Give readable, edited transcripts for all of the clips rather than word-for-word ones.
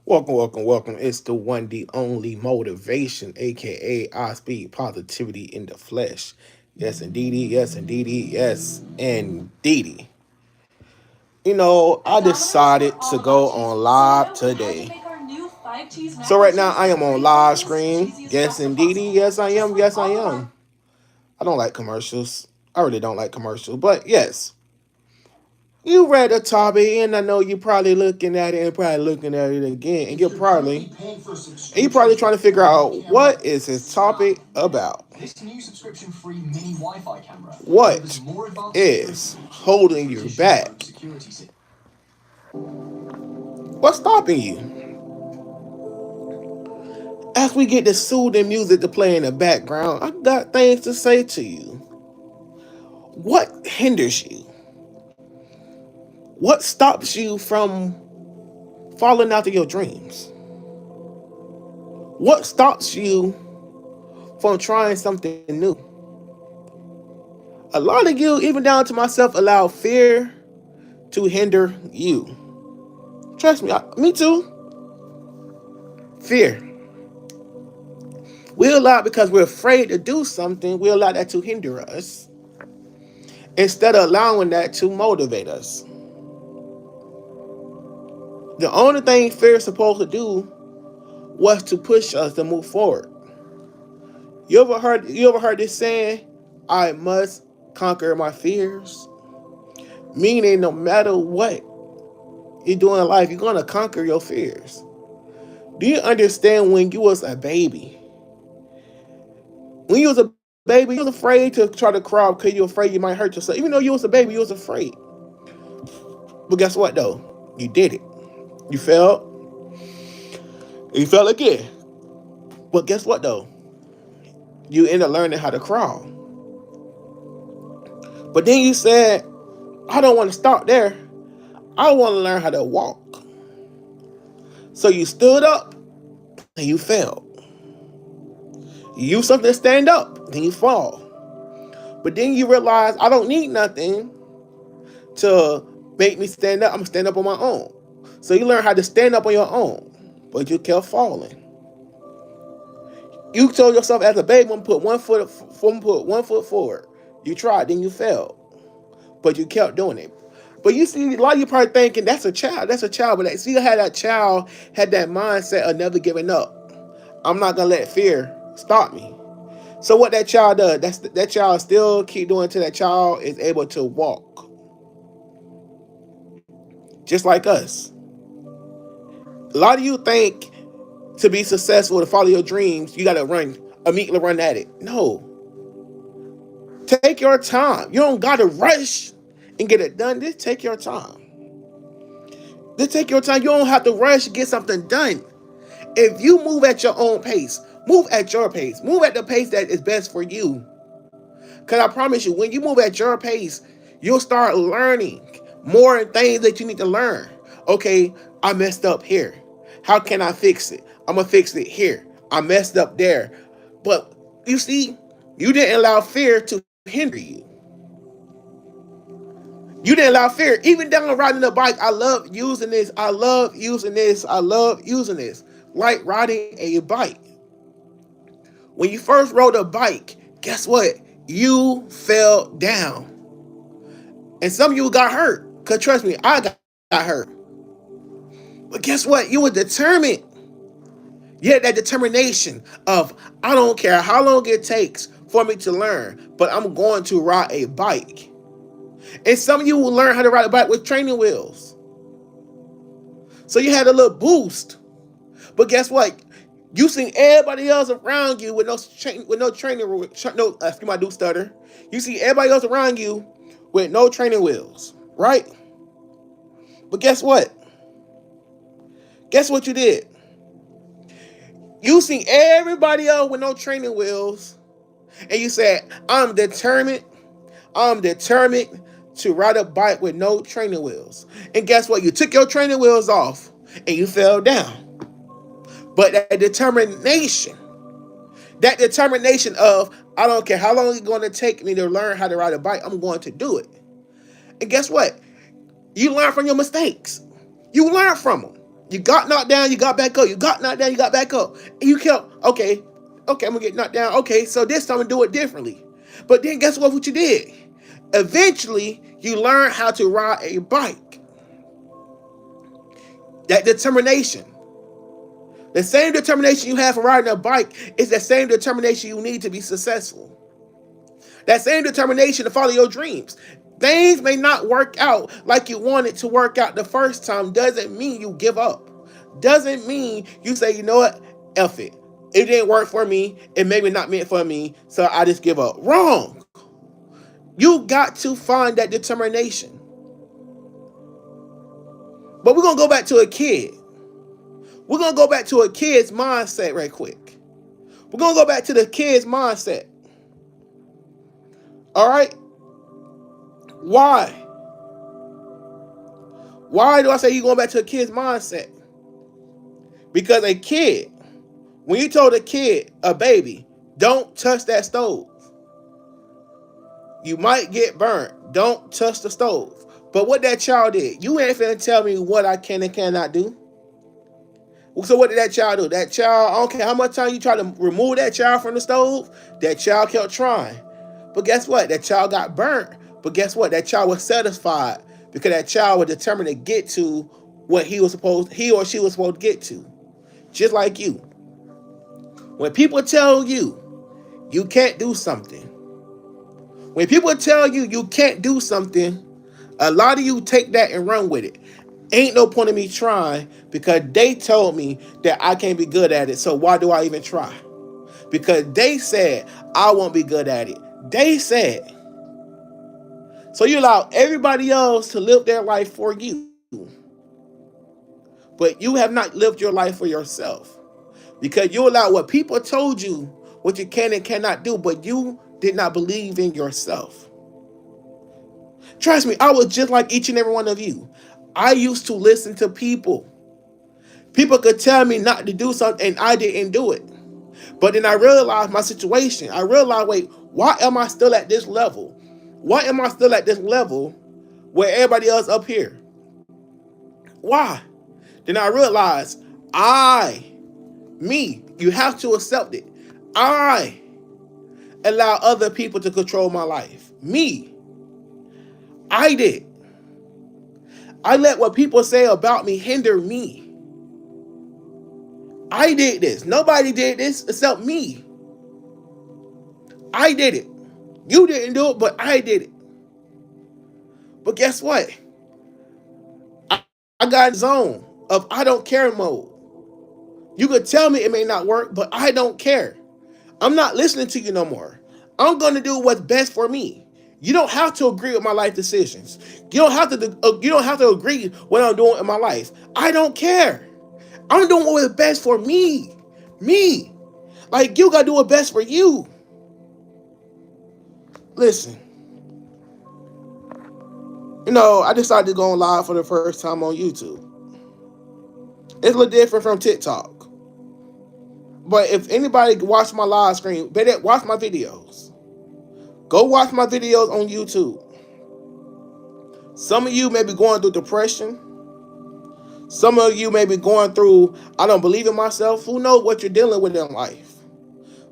Welcome, welcome, welcome. It's the one, the only motivation, aka I speak positivity in the flesh. Yes, indeedy, yes, indeedy, yes, indeedy. I decided to go on live today. So right now I am on live screen. Yes, indeedy, yes I am, yes I am. I don't like commercials. I really don't like commercials, but yes. You read the topic, and I know you're probably looking at it and probably looking at it again, and you're probably trying to figure out what is his topic about. What is holding you back? What's stopping you? As we get the soothing music to play in the background, I got things to say to you. What hinders you? What stops you from falling out of your dreams? What stops you from trying something new? A lot of you, even down to myself, allow fear to hinder you. Trust me, me too. Fear. We allow because we're afraid to do something, we allow that to hinder us instead of allowing that to motivate us. The only thing fear is supposed to do was to push us to move forward. You ever heard this saying, I must conquer my fears? Meaning no matter what you do in life, you're gonna conquer your fears. Do you understand when you was a baby? When you was a baby, you was afraid to try to crawl because you were afraid you might hurt yourself. Even though you was a baby, you was afraid. But guess what though? You did it. You fell. You fell again. But guess what though? You ended up learning how to crawl. But then you said, I don't want to stop there. I want to learn how to walk. So you stood up and you fell. You use something to stand up, then you fall. But then you realize I don't need nothing to make me stand up. I'm gonna stand up on my own. So you learn how to stand up on your own, but you kept falling. You told yourself as a baby, I'm gonna put one foot forward. You tried, then you failed, but you kept doing it. But you see, a lot of you probably thinking that's a child. But see, how that child had that mindset of never giving up. I'm not gonna let fear stop me. So what that child does, that child still keep doing until that child is able to walk, just like us. A lot of you think to be successful to follow your dreams, you gotta run immediately run at it. No, take your time. You don't gotta rush and get it done. Just take your time. Just take your time. You don't have to rush to get something done. If you move at your own pace, move at your pace. Move at the pace that is best for you. Because I promise you, when you move at your pace, you'll start learning more things that you need to learn. Okay, I messed up here. How can I fix it? I'm going to fix it here. I messed up there. But you see, you didn't allow fear to hinder you. You didn't allow fear. Even down riding the bike, I love using this. I love using this. I love using this. Like riding a bike. When you first rode a bike, guess what? You fell down. And some of you got hurt. Because trust me, I got hurt. But guess what? You were determined. You had that determination of, I don't care how long it takes for me to learn, but I'm going to ride a bike. And some of you will learn how to ride a bike with training wheels. So you had a little boost. But guess what? You seen everybody else around you with no training, excuse me, I do stutter. You see everybody else around you with no training wheels, right? But guess what? Guess what you did? You seen everybody else with no training wheels, and you said, I'm determined to ride a bike with no training wheels. And guess what? You took your training wheels off and you fell down. But that determination of, I don't care how long it's going to take me to learn how to ride a bike, I'm going to do it. And guess what? You learn from your mistakes. You learn from them. You got knocked down, you got back up. You got knocked down, you got back up. And you kept, okay, I'm gonna get knocked down. Okay, so this time I'm gonna do it differently. But then guess what you did? Eventually, you learn how to ride a bike. That determination. The same determination you have for riding a bike is the same determination you need to be successful. That same determination to follow your dreams. Things may not work out like you wanted to work out the first time. Doesn't mean you give up. Doesn't mean you say, you know what, F it. It didn't work for me. It maybe not meant for me, so I just give up. Wrong. You got to find that determination. But we're going to go back to a kid. We're going to go back to a kid's mindset right quick. We're going to go back to the kid's mindset. All right? Why? Why do I say you're going back to a kid's mindset? Because a kid, when you told a kid, a baby, don't touch that stove, you might get burnt. Don't touch the stove. But what that child did, you ain't finna tell me what I can and cannot do. So what did that child do? That child, I don't care how much time you try to remove that child from the stove, that child kept trying. But guess what? That child got burnt. But guess what? That child was satisfied because that child was determined to get to what he or she was supposed to get to. Just like you. When people tell you you can't do something, when people tell you you can't do something, a lot of you take that and run with it. Ain't no point in me trying because they told me that I can't be good at it. So why do I even try? Because they said I won't be good at it. They said. So you allow everybody else to live their life for you. But you have not lived your life for yourself. Because you allow what people told you what you can and cannot do, but you did not believe in yourself. Trust me, I was just like each and every one of you. I used to listen to people. People could tell me not to do something and I didn't do it. But then I realized my situation. I realized, wait, why am I still at this level? Why am I still at this level where everybody else up here? Why? Then I realized you have to accept it. I allow other people to control my life. I did. I let what people say about me hinder me. I did this. Nobody did this except me. I did it. You didn't do it, but I did it. But guess what? I got a zone of I don't care mode. You could tell me it may not work, but I don't care. I'm not listening to you no more. I'm going to do what's best for me. You don't have to agree with my life decisions. You don't have to agree what I'm doing in my life. I don't care. I'm doing what's best for me. Me. Like you got to do what's best for you. Listen. I decided to go on live for the first time on YouTube. It's a little different from TikTok. But if anybody watch my live stream, better watch my videos. Go watch my videos on YouTube. Some of you may be going through depression. Some of you may be going through, I don't believe in myself. Who knows what you're dealing with in life?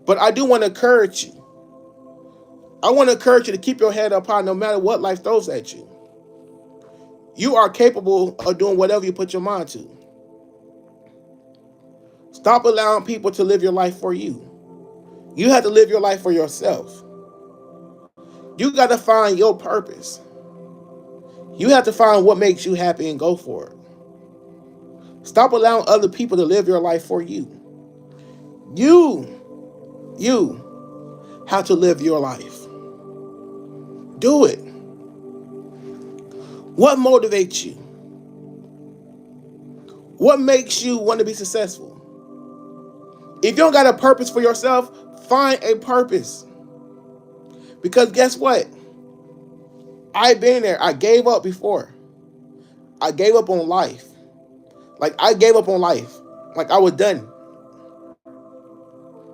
But I do want to encourage you. I want to encourage you to keep your head up high no matter what life throws at you. You are capable of doing whatever you put your mind to. Stop allowing people to live your life for you. You have to live your life for yourself. You got to find your purpose. You have to find what makes you happy and go for it. Stop allowing other people to live your life for you. You have to live your life. Do it. What motivates you? What makes you want to be successful? If you don't got a purpose for yourself, find a purpose. Because guess what? I've been there. I gave up before. I gave up on life. I gave up on life. I was done.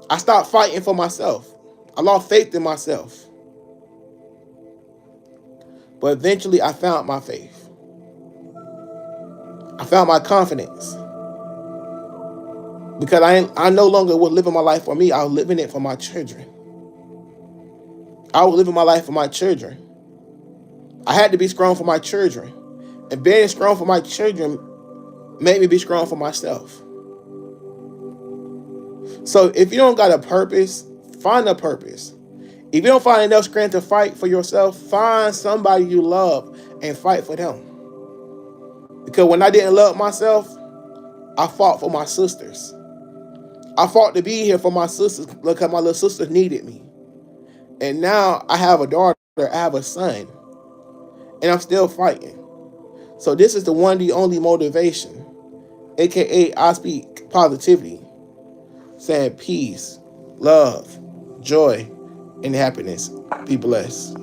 I stopped fighting for myself. I lost faith in myself. But eventually I found my faith. I found my confidence. Because I no longer was living my life for me. I was living it for my children. I was living my life for my children. I had to be strong for my children. And being strong for my children made me be strong for myself. So if you don't got a purpose, find a purpose. If you don't find enough strength to fight for yourself, find somebody you love and fight for them. Because when I didn't love myself, I fought for my sisters. I fought to be here for my sisters because my little sisters needed me. And now I have a daughter, I have a son, and I'm still fighting. So this is the one, the only motivation, aka I speak positivity, saying peace, love, joy, and happiness. Be blessed.